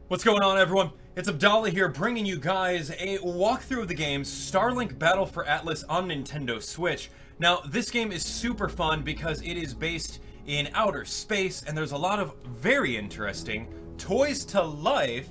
What's going on, everyone? It's Abdallah here, bringing you guys a walkthrough of the game Starlink Battle for Atlas on Nintendo Switch. Now, this game is super fun because it is based in outer space, and there's a lot of very interesting toys to life,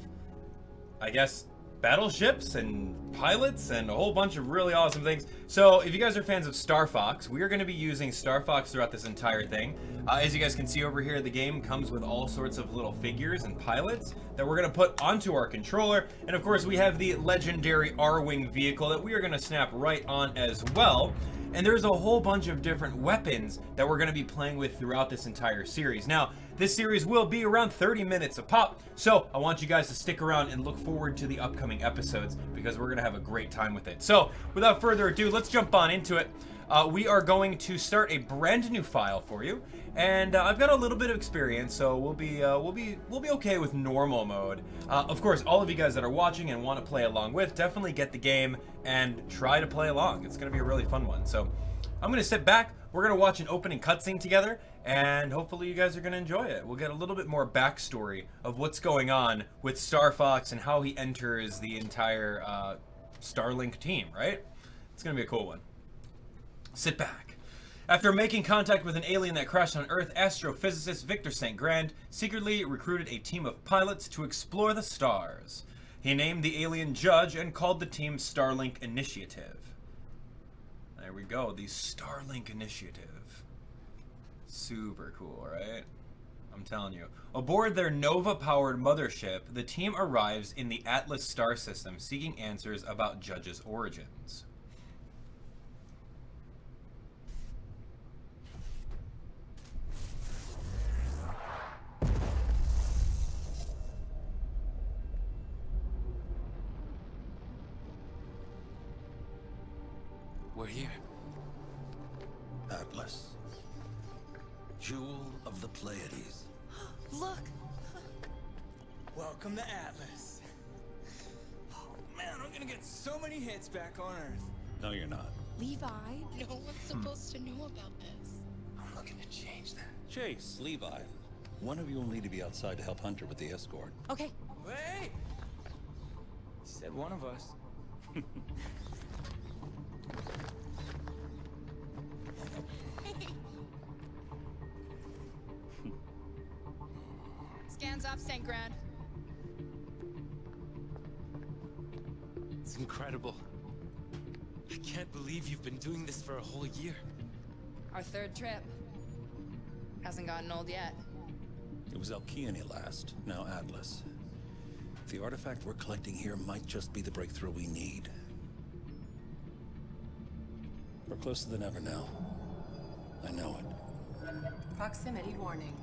I guess, battleships and pilots and a whole bunch of really awesome things. So if you guys are fans of Starfox, we are going to be using Starfox throughout this entire thing. As you guys can see over here, the game comes with all sorts of little figures and pilots that we're going to put onto our controller. And of course, we have the legendary Arwing vehicle that we are going to snap right on as well. And there's a whole bunch of different weapons that we're going to be playing with throughout this entire series. Now, this series will be around 30 minutes a pop, so I want you guys to stick around and look forward to the upcoming episodes because we're going to have a great time with it. So, without further ado, let's jump on into it. We are going to start a brand new file for you, and I've got a little bit of experience, so we'll be okay with normal mode. Of course, all of you guys that are watching and want to play along with, definitely get the game and try to play along. It's going to be a really fun one. So, I'm going to sit back. We're going to watch an opening cutscene together, and hopefully you guys are going to enjoy it. We'll get a little bit more backstory of what's going on with Starfox and how he enters the entire Starlink team, right? It's going to be a cool one. Sit back. After making contact with an alien that crashed on Earth, astrophysicist Victor St. Grand secretly recruited a team of pilots to explore the stars. He named the alien Judge and called the team Starlink Initiative. There we go, the Starlink Initiative. Super cool, right? I'm telling you. Aboard their Nova-powered mothership, the team arrives in the Atlas star system seeking answers about Judge's origins. We're here. Atlas. Jewel of the Pleiades. Look! Welcome to Atlas. Oh man, I'm gonna get so many hits back on Earth. No, you're not. Levi? No one's supposed to know about this. I'm looking to change that. Chase, Levi. One of you will need to be outside to help Hunter with the escort. Okay. Wait! Said one of us. Scans off, St. Grand. It's incredible. I can't believe you've been doing this for a whole year. Our third trip. Hasn't gotten old yet. It was Alkeane last, now Atlas. The artifact we're collecting here might just be the breakthrough we need. We're closer than ever now. I know it. Proximity warning.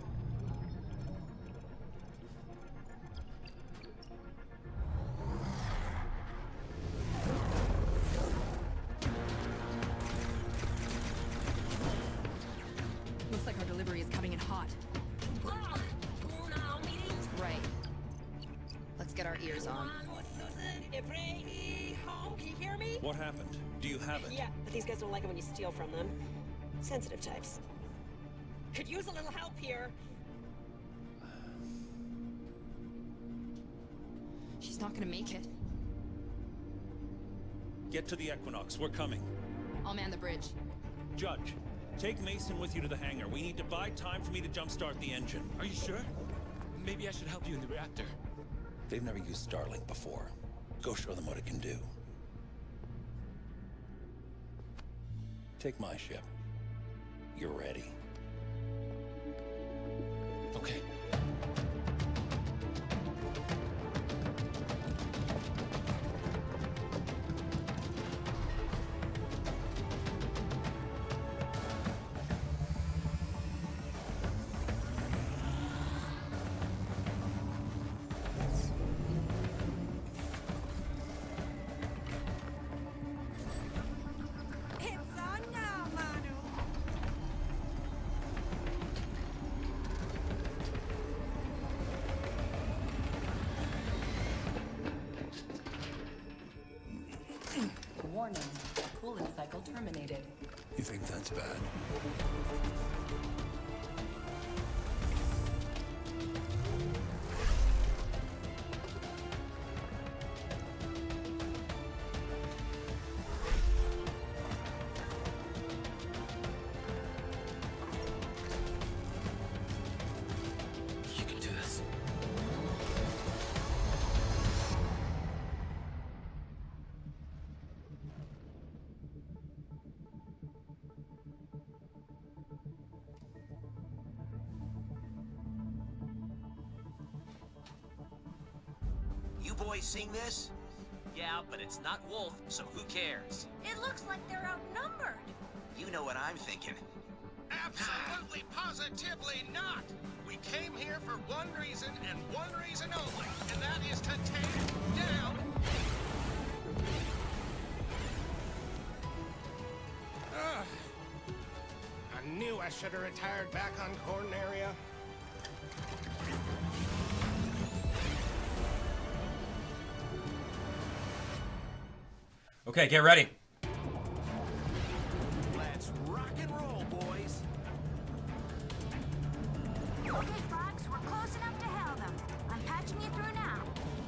Looks like our delivery is coming in hot. Right. Let's get our ears on. Can you hear me? What happened? Do you have it? Yeah, but these guys don't like it when you steal from them. Sensitive types. Could use a little help here. She's not gonna make it. Get to the Equinox. We're coming. I'll man the bridge. Judge, take Mason with you to the hangar. We need to buy time for me to jumpstart the engine. Are you sure? Maybe I should help you in the reactor. They've never used Starlink before. Go show them what it can do. Take my ship. You're ready. Okay. It's on now, Manu. Warning. Cooling cycle terminated. You think that's bad? boys seen this? Yeah, but it's not Wolf, so who cares? It looks like they're outnumbered. You know what I'm thinking. Absolutely, positively not! We came here for one reason and one reason only, and that is to take down... I knew I should have retired back on Corneria. Okay, get ready. Let's rock and roll, boys. Okay, Fox, we're close enough to hail them. I'm patching you through now.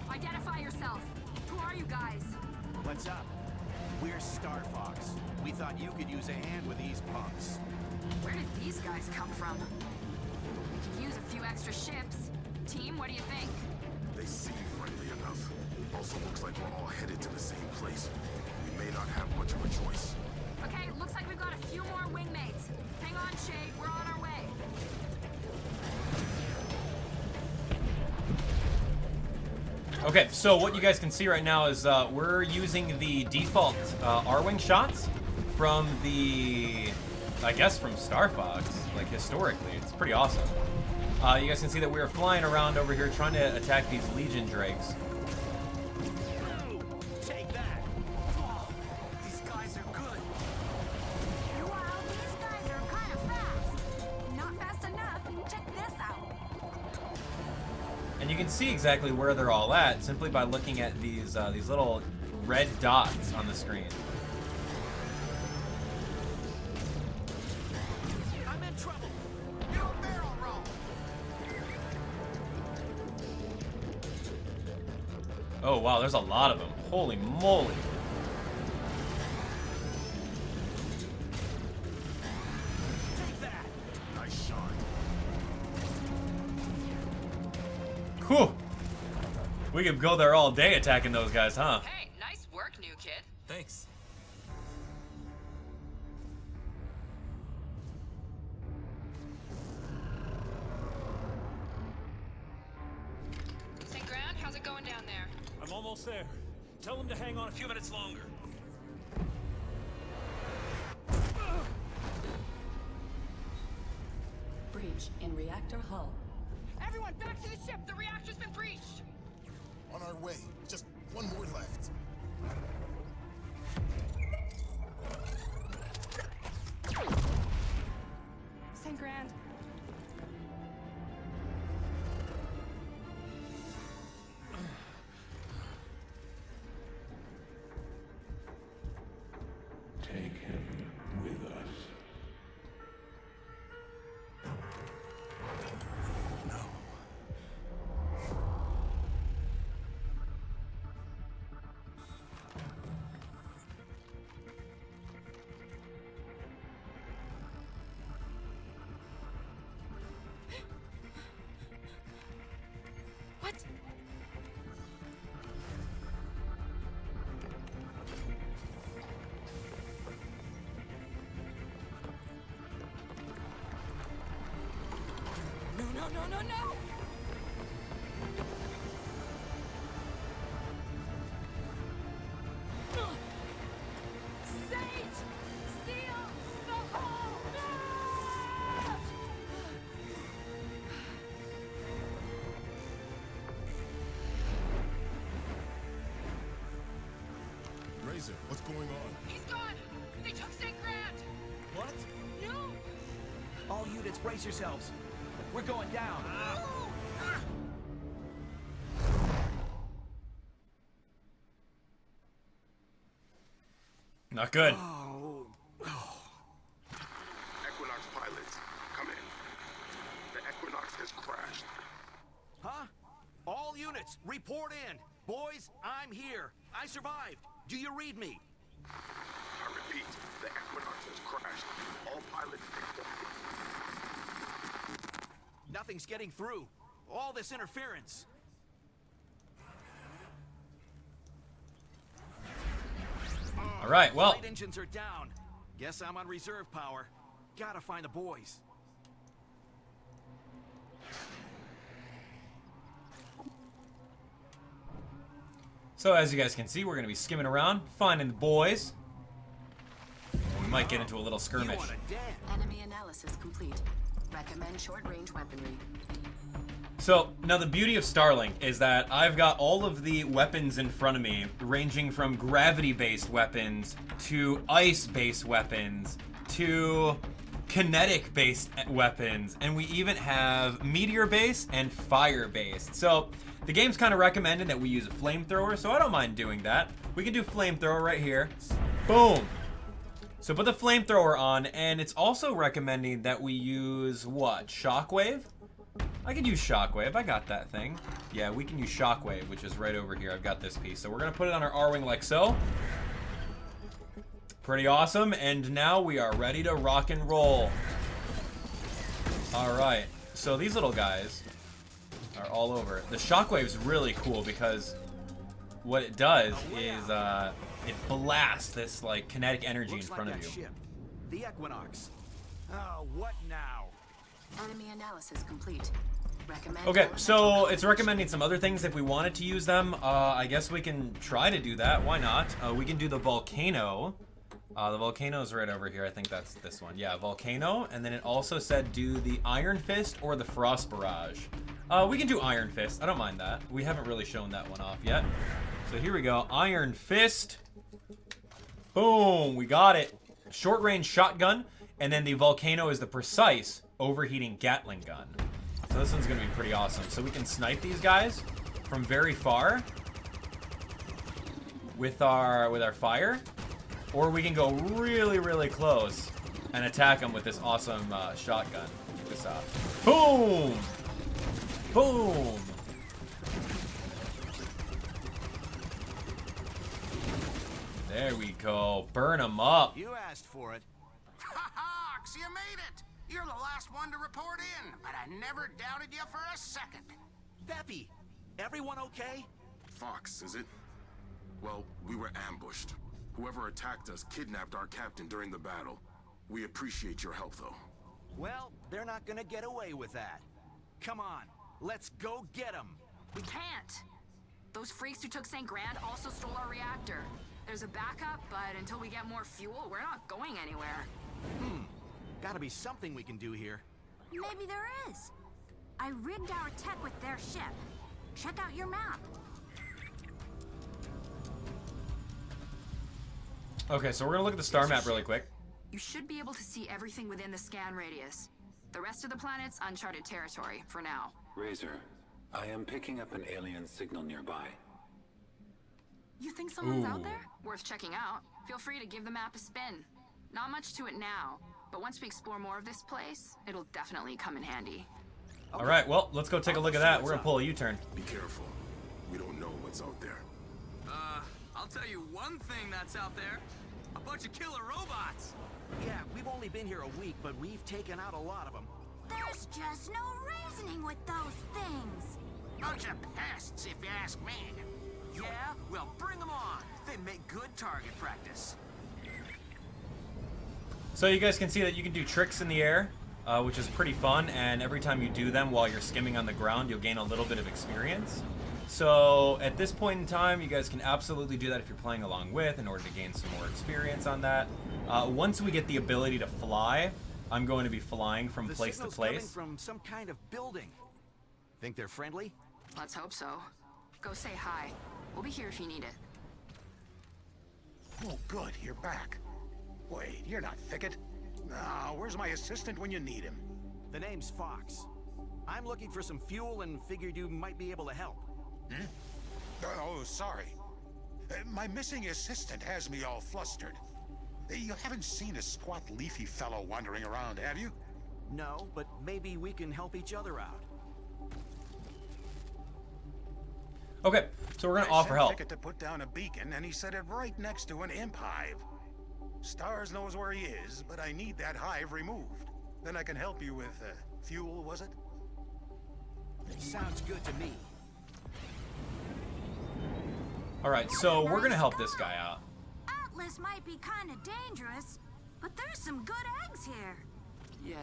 Identify yourself. Who are you guys? What's up? We're Starfox. We thought you could use a hand with these punks. Where did these guys come from? We could use a few extra ships. Team, what do you think? They seem friendly enough. Also looks like we're all headed to the same place. We may not have much of a choice. Okay, looks like we've got a few more wingmates. Hang on, Shade, we're on our way. Okay, so what you guys can see right now is we're using the default Arwing shots from the, I guess from Starfox, like historically. It's pretty awesome. You guys can see that we are flying around over here trying to attack these Legion drakes. Take that! Oh, these guys are good. Wow, these guys are kind of fast. Not fast enough. Check this out. And you can see exactly where they're all at simply by looking at these little red dots on the screen. I'm in trouble. You're a barrel roll. Oh wow, there's a lot of them. Holy moly. Take that. Nice shot. Whew. We could go there all day attacking those guys, huh? Hey, nice work, new kid. Thanks. St. Ground, how's it going down there? I'm almost there. Tell them to hang on a few minutes longer. Breach in reactor hull. Everyone, back to the ship! The reactor's been breached! On our way. Just one more left. St. Grand. Take him with us. No. What? No, no, no, no, no! Sage! Seal the hole! No! Razor, what's going on? He's gone! They took St. Grand! What? No! All units, brace yourselves. We're going down. Not good. Equinox pilots, come in. The Equinox has crashed. Huh? All units, report in. Boys, I'm here. I survived. Do you read me? I repeat, the Equinox has crashed. All pilots Nothing's getting through. All this interference. All right, well. Flight engines are down. Guess I'm on reserve power. Gotta find the boys. So as you guys can see, we're going to be skimming around, finding the boys. We might get into a little skirmish. Enemy analysis complete. Recommend short-range weaponry. So, now the beauty of Starlink is that I've got all of the weapons in front of me, ranging from gravity-based weapons to ice-based weapons to kinetic-based weapons, and we even have meteor-based and fire-based. So, the game's kind of recommending that we use a flamethrower, so I don't mind doing that. We can do flamethrower right here. Boom! So put the flamethrower on, and it's also recommending that we use, what, shockwave? I could use shockwave, I got that thing. Yeah, we can use shockwave, which is right over here. I've got this piece. So we're gonna put it on our Arwing like so. Pretty awesome, and now we are ready to rock and roll. All right, so these little guys are all over. The shockwave is really cool because what it does is, it blasts this like kinetic energy in front of you. Ship. The Equinox. Oh, what now? Enemy analysis complete. Recommend. Okay, so it's recommending some other things if we wanted to use them. I guess we can try to do that. Why not? We can do the volcano. The volcano's right over here. I think that's this one. Yeah, volcano. And then it also said do the Iron Fist or the Frost Barrage. We can do Iron Fist. I don't mind that. We haven't really shown that one off yet. So here we go. Iron Fist. Boom, we got it. Short range shotgun, and then the volcano is the precise overheating Gatling gun. So this one's gonna be pretty awesome. So we can snipe these guys from very far with our fire, or we can go really, really close and attack them with this awesome shotgun. Check this out. Boom! Boom! There we go. Burn them up. You asked for it. Fox, you made it! You're the last one to report in, but I never doubted you for a second. Beppy, everyone okay? Fox, is it? Well, we were ambushed. Whoever attacked us kidnapped our captain during the battle. We appreciate your help, though. Well, they're not gonna get away with that. Come on, let's go get them. We can't. Those freaks who took St. Grand also stole our reactor. There's a backup, but until we get more fuel, we're not going anywhere. Gotta be something we can do here. Maybe there is. I rigged our tech with their ship. Check out your map. Okay, so we're gonna look at the star map really quick. You should be able to see everything within the scan radius. The rest of the planet's uncharted territory for now. Razor, I am picking up an alien signal nearby. You think someone's out there? Worth checking out. Feel free to give the map a spin. Not much to it now, but once we explore more of this place, it'll definitely come in handy. All right, well, let's go take a look at that. We're gonna pull a U-turn. Be careful. We don't know what's out there. I'll tell you one thing that's out there. A bunch of killer robots. Yeah, we've only been here a week, but we've taken out a lot of them. There's just no reasoning with those things. Bunch of pests, if you ask me. Yeah? Well, bring them on. They make good target practice. So you guys can see that you can do tricks in the air, which is pretty fun, and every time you do them while you're skimming on the ground, you'll gain a little bit of experience. So at this point in time, you guys can absolutely do that if you're playing along with in order to gain some more experience on that. Once we get the ability to fly, I'm going to be flying from place to place. Coming from some kind of building. Think they're friendly? Let's hope so. Go say hi. We'll be here if you need it. Oh, good, you're back. Wait, you're not Thicket. No, where's my assistant when you need him? The name's Fox. I'm looking for some fuel and figured you might be able to help. Oh, sorry. My missing assistant has me all flustered. You haven't seen a squat, leafy fellow wandering around, have you? No, but maybe we can help each other out. Okay, so we're gonna offer help. Thicket to put down a beacon, and he set it right next to an imp hive. Stars knows where he is, but I need that hive removed. Then I can help you with fuel, was it? Sounds good to me. All right, so we're gonna help this guy out. Atlas might be kind of dangerous, but there's some good eggs here. Yeah.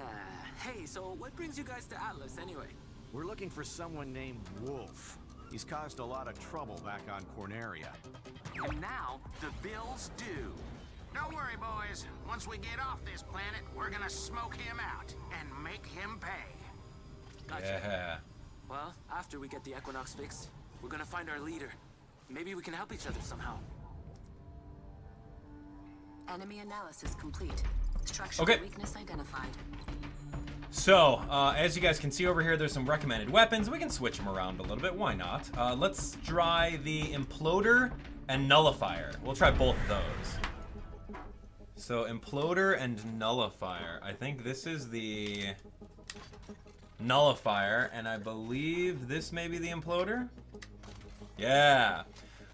Hey, so what brings you guys to Atlas anyway? We're looking for someone named Wolf. He's caused a lot of trouble back on Corneria. And now, the bill's due. Don't worry, boys. Once we get off this planet, we're gonna smoke him out and make him pay. Gotcha. Yeah. Well, after we get the Equinox fixed, we're gonna find our leader. Maybe we can help each other somehow. Enemy analysis complete. Structural Okay. weakness identified. So, as you guys can see over here, there's some recommended weapons. We can switch them around a little bit. Why not? Let's try the Imploder and Nullifier. We'll try both of those. So, Imploder and Nullifier. I think this is the Nullifier, and I believe this may be the Imploder. Yeah.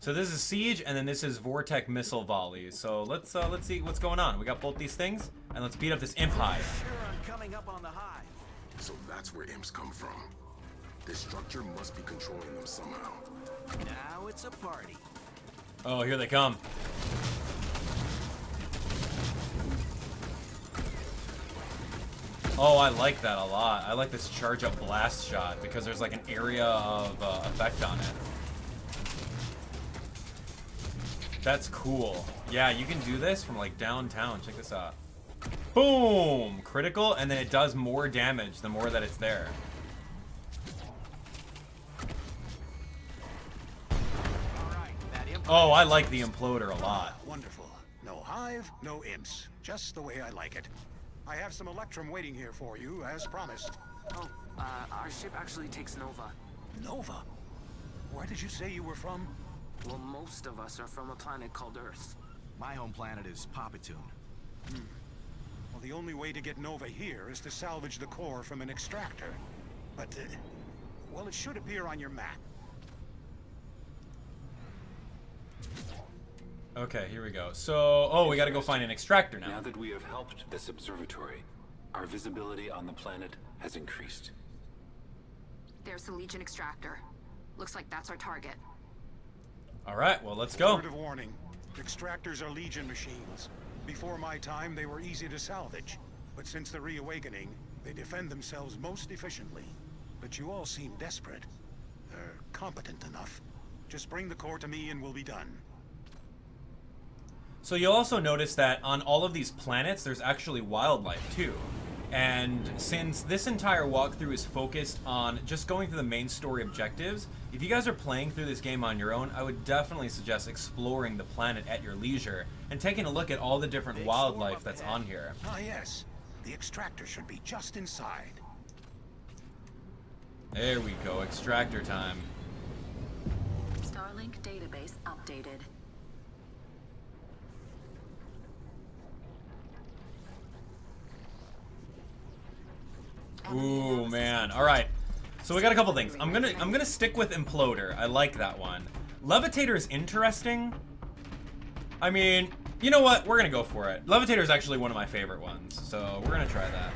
So this is Siege, and then this is Vortex Missile Volleys. So let's see what's going on. We got both these things, and let's beat up this Imp Hive. Sure, I'm coming up on the hive. So that's where imps come from. This structure must be controlling them somehow. Now it's a party. Oh, here they come. Oh, I like that a lot. I like this charge up blast shot because there's like an area of effect on it. That's cool. Yeah, you can do this from like downtown. Check this out. Boom! Critical, and then it does more damage the more that it's there. Oh, I like the Imploder a lot. Wonderful. No hive, no imps. Just the way I like it. I have some Electrum waiting here for you, as promised. Oh, our ship actually takes Nova. Nova? Where did you say you were from? Well, most of us are from a planet called Earth. My home planet is Papatoon. Well, the only way to get Nova here is to salvage the core from an extractor. But, well, it should appear on your map. Okay, here we go. So, oh, we gotta go find an extractor now. Now that we have helped this observatory, our visibility on the planet has increased. There's the Legion extractor. Looks like that's our target. All right, well, let's go. Word of warning. Extractors are Legion machines. Before my time, they were easy to salvage. But since the reawakening, they defend themselves most efficiently. But you all seem desperate. Competent enough. Just bring the core to me and we'll be done. So you'll also notice that on all of these planets, there's actually wildlife too. And since this entire walkthrough is focused on just going through the main story objectives, if you guys are playing through this game on your own, I would definitely suggest exploring the planet at your leisure and taking a look at all the different wildlife that's on here. Ah, yes. The extractor should be just inside. There we go, extractor time. Starlink database updated. Ooh, man. All right. So we got a couple things. I'm gonna stick with Imploder. I like that one. Levitator is interesting. I mean, you know what? We're gonna go for it. Levitator is actually one of my favorite ones, so we're gonna try that.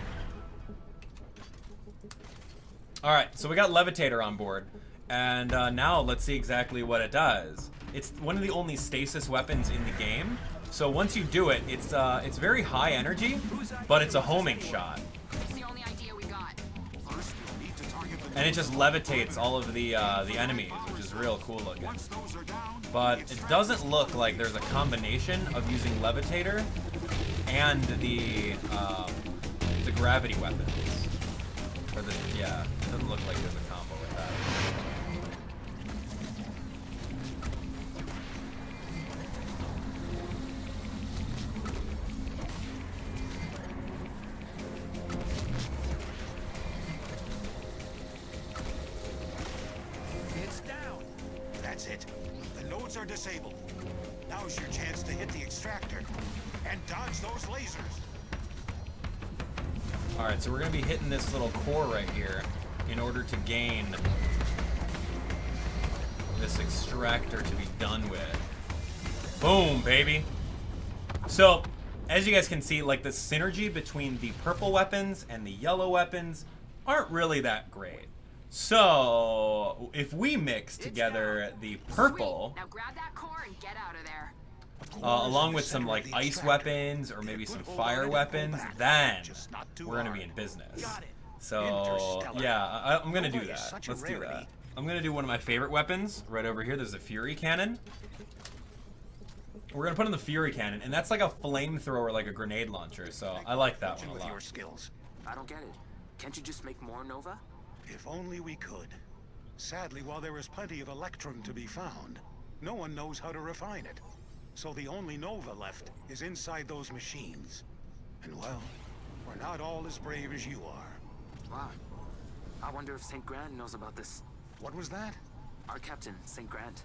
All right. So we got Levitator on board, and now let's see exactly what it does. It's one of the only stasis weapons in the game. So once you do it, it's very high energy, but it's a homing shot. And it just levitates all of the enemies, which is real cool looking. But it doesn't look like there's a combination of using Levitator and the gravity weapons. Or yeah, it doesn't look like there's a combo with that. That's it. The nodes are disabled. Now's your chance to hit the extractor and dodge those lasers. All right, so we're gonna be hitting this little core right here in order to gain this extractor to be done with. Boom, baby. So, as you guys can see, like the synergy between the purple weapons and the yellow weapons aren't really that great. So, if we mix together the purple, Now grab that core and get out of there. along with some like ice weapons or maybe some fire weapons, then we're gonna be in business. So yeah, I'm gonna do that. Let's do that. I'm gonna do one of my favorite weapons right over here. There's a Fury Cannon. We're gonna put in the Fury Cannon, and that's like a flamethrower, like a grenade launcher. So I like that one a lot. Your skills. I don't get it. Can't you just make more Nova? If only we could. Sadly, while there is plenty of Electrum to be found, no one knows how to refine it. So the only Nova left is inside those machines. And well, we're not all as brave as you are. Wow. I wonder if St. Grant knows about this. What was that? Our captain, St. Grant.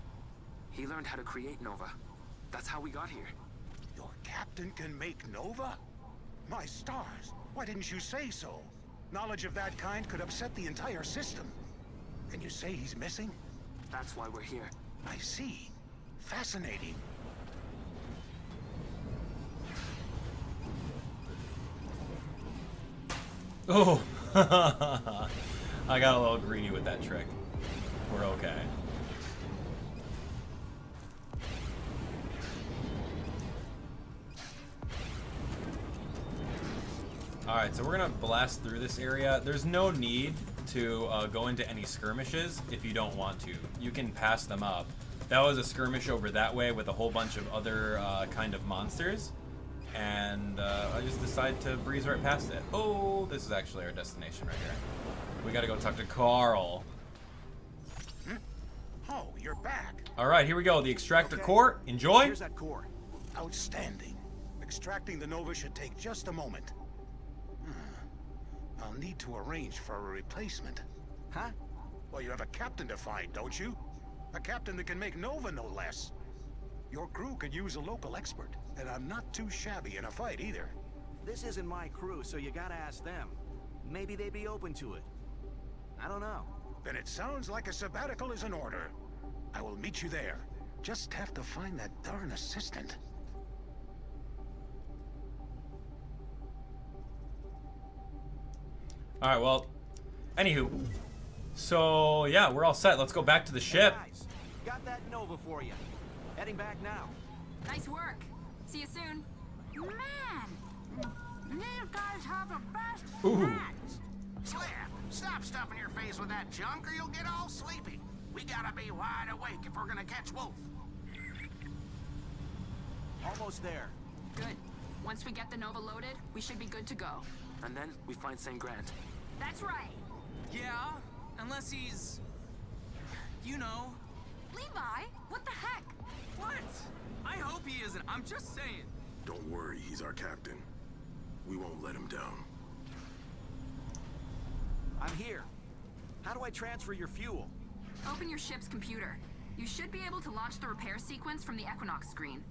He learned how to create Nova. That's how we got here. Your captain can make Nova? My stars, why didn't you say so? Knowledge of that kind could upset the entire system. And you say he's missing? That's why we're here. I see. Fascinating. Oh, I got a little greedy with that trick. We're okay. Alright, so we're gonna blast through this area. There's no need to go into any skirmishes if you don't want to. You can pass them up. That was a skirmish over that way with a whole bunch of other kind of monsters. And I just decided to breeze right past it. Oh, this is actually our destination right here. We gotta go talk to Carl. Oh, you're back. Alright, here we go. The extractor core. Enjoy. Here's that core. Outstanding. Extracting the Nova should take just a moment. I'll need to arrange for a replacement. Huh? Well, you have a captain to find, don't you? A captain that can make Nova, no less. Your crew could use a local expert, and I'm not too shabby in a fight either. This isn't my crew, so you gotta ask them. Maybe they'd be open to it. I don't know. Then it sounds like a sabbatical is in order. I will meet you there. Just have to find that darn assistant. Alright, well, anywho. So, yeah, we're all set. Let's go back to the ship. Hey guys, got that Nova for you. Heading back now. Nice work. See you soon. Man, these guys have the best Ooh. snacks. Slip, stop stuffing your face with that junk or you'll get all sleepy. We gotta be wide awake if we're gonna catch Wolf. Almost there. Good. Once we get the Nova loaded, we should be good to go. And then we find St. Grant. That's right. Yeah, unless he's... you know. Levi, what the heck? What? I hope he isn't. I'm just saying. Don't worry, he's our captain. We won't let him down. I'm here. How do I transfer your fuel? Open your ship's computer. You should be able to launch the repair sequence from the Equinox screen.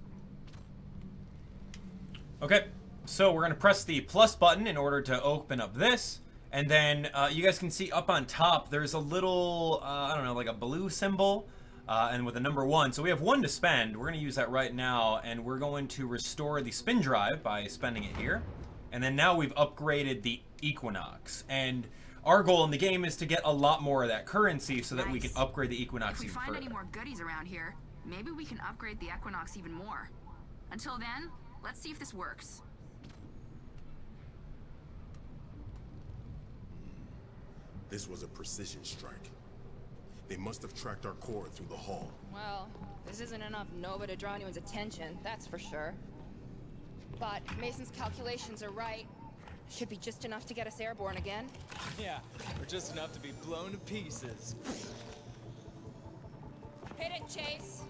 Okay, so we're going to press the plus button in order to open up this. And then you guys can see up on top, there's a little, I don't know, like a blue symbol. And with a number 1. So we have 1 to spend. We're going to use that right now. And we're going to restore the spin drive by spending it here. And then now we've upgraded the Equinox. And our goal in the game is to get a lot more of that currency so that we can upgrade the Equinox If we even find further. any more goodies around here, maybe we can upgrade the Equinox even more. Until then, let's see if this works. This was a precision strike. They must have tracked our core through the hull. Well, this isn't enough Nova to draw anyone's attention, that's for sure. But Mason's calculations are right. Should be just enough to get us airborne again. Yeah, or just enough to be blown to pieces. Hit it, Chase!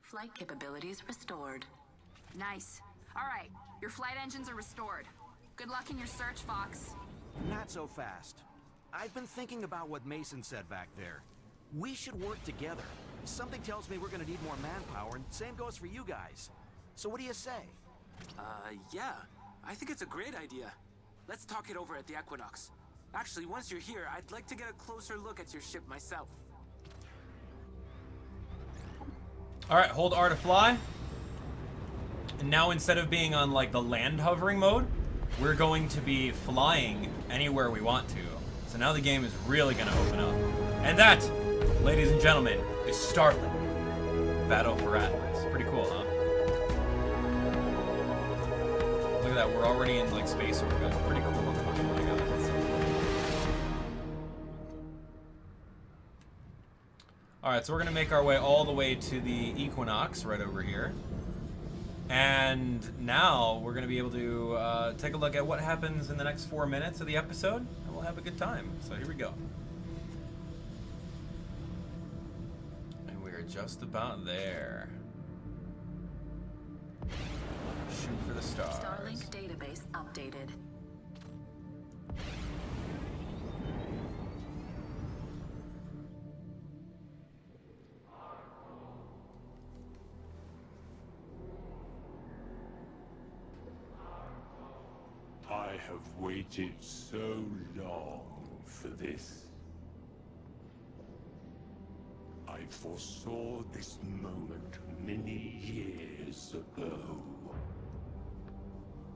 Flight capabilities restored. Nice. All right, your flight engines are restored. Good luck in your search, Fox. Not so fast. I've been thinking about what Mason said back there. We should work together. Something tells me we're gonna need more manpower, and same goes for you guys. So what do you say? Yeah. I think it's a great idea. Let's talk it over at the Equinox. Actually, once you're here, I'd like to get a closer look at your ship myself. Alright, hold R to fly. And now instead of being on like the land hovering mode, we're going to be flying anywhere we want to. So now the game is really going to open up. And that, ladies and gentlemen, is Starlink Battle for Atlas. Pretty cool, huh? Look at that, we're already in like space orbit. Pretty cool. Oh my god. Alright, so we're going to make our way all the way to the Equinox right over here. And now we're going to be able to take a look at what happens in the next 4 minutes of the episode, and we'll have a good time. So here we go. And we're just about there. Shoot for the stars. Starlink database updated. I have waited so long for this. I foresaw this moment many years ago.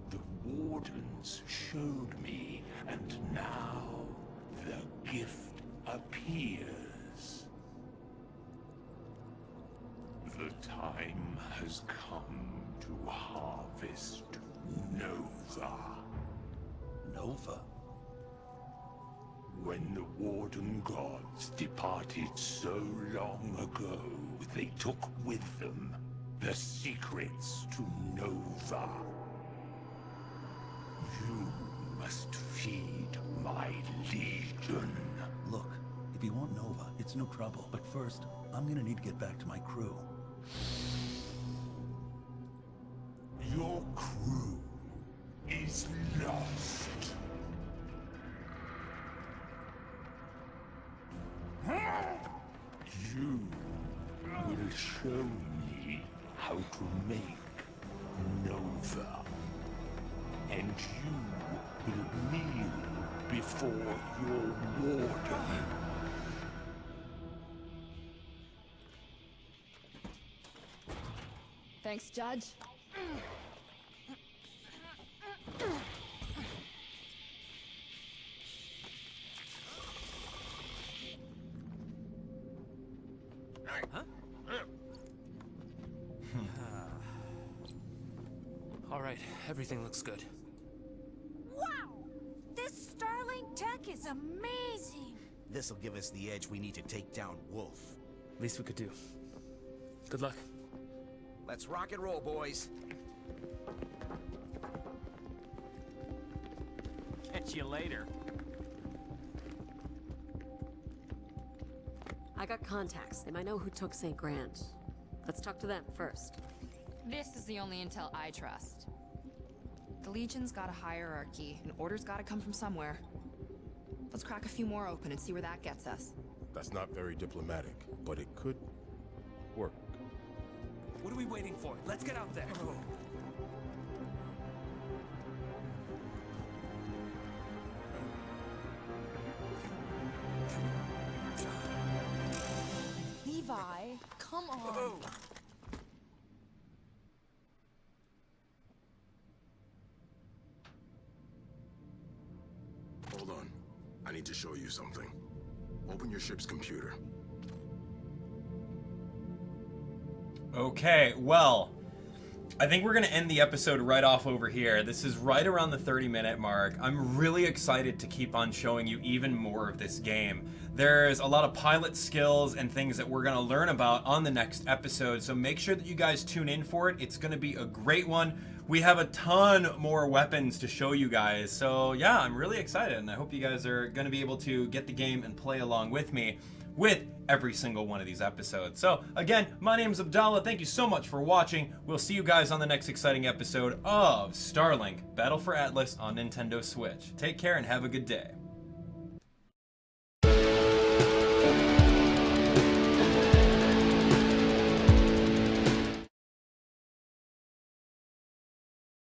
The Wardens showed me, and now the gift appears. The time has come to harvest Nova. Nova? When the Warden gods departed so long ago, they took with them the secrets to Nova. You must feed my legion. Look, if you want Nova, it's no trouble. But first, I'm gonna need to get back to my crew. Your crew is lost. You will show me how to make Nova. And you will kneel before your Warden. Thanks, Judge. Huh? All right, everything looks good. Wow! This Starlink tech is amazing! This'll give us the edge we need to take down Wolf. Least we could do. Good luck. Let's rock and roll, boys. Catch you later. I got contacts. They might know who took St. Grant. Let's talk to them first. This is the only intel I trust. The Legion's got a hierarchy, and orders gotta come from somewhere. Let's crack a few more open and see where that gets us. That's not very diplomatic, but it could work. What are we waiting for? Let's get out there. Levi, come on. Hold on. I need to show you something. Open your ship's computer. Okay, well, I think we're going to end the episode right off over here. This is right around the 30-minute mark. I'm really excited to keep on showing you even more of this game. There's a lot of pilot skills and things that we're going to learn about on the next episode, so make sure that you guys tune in for it. It's going to be a great one. We have a ton more weapons to show you guys, so yeah, I'm really excited, and I hope you guys are going to be able to get the game and play along with me with every single one of these episodes. So again, my name is Abdallah. Thank you so much for watching. We'll see you guys on the next exciting episode of Starlink Battle for Atlas on Nintendo Switch. Take care and have a good day.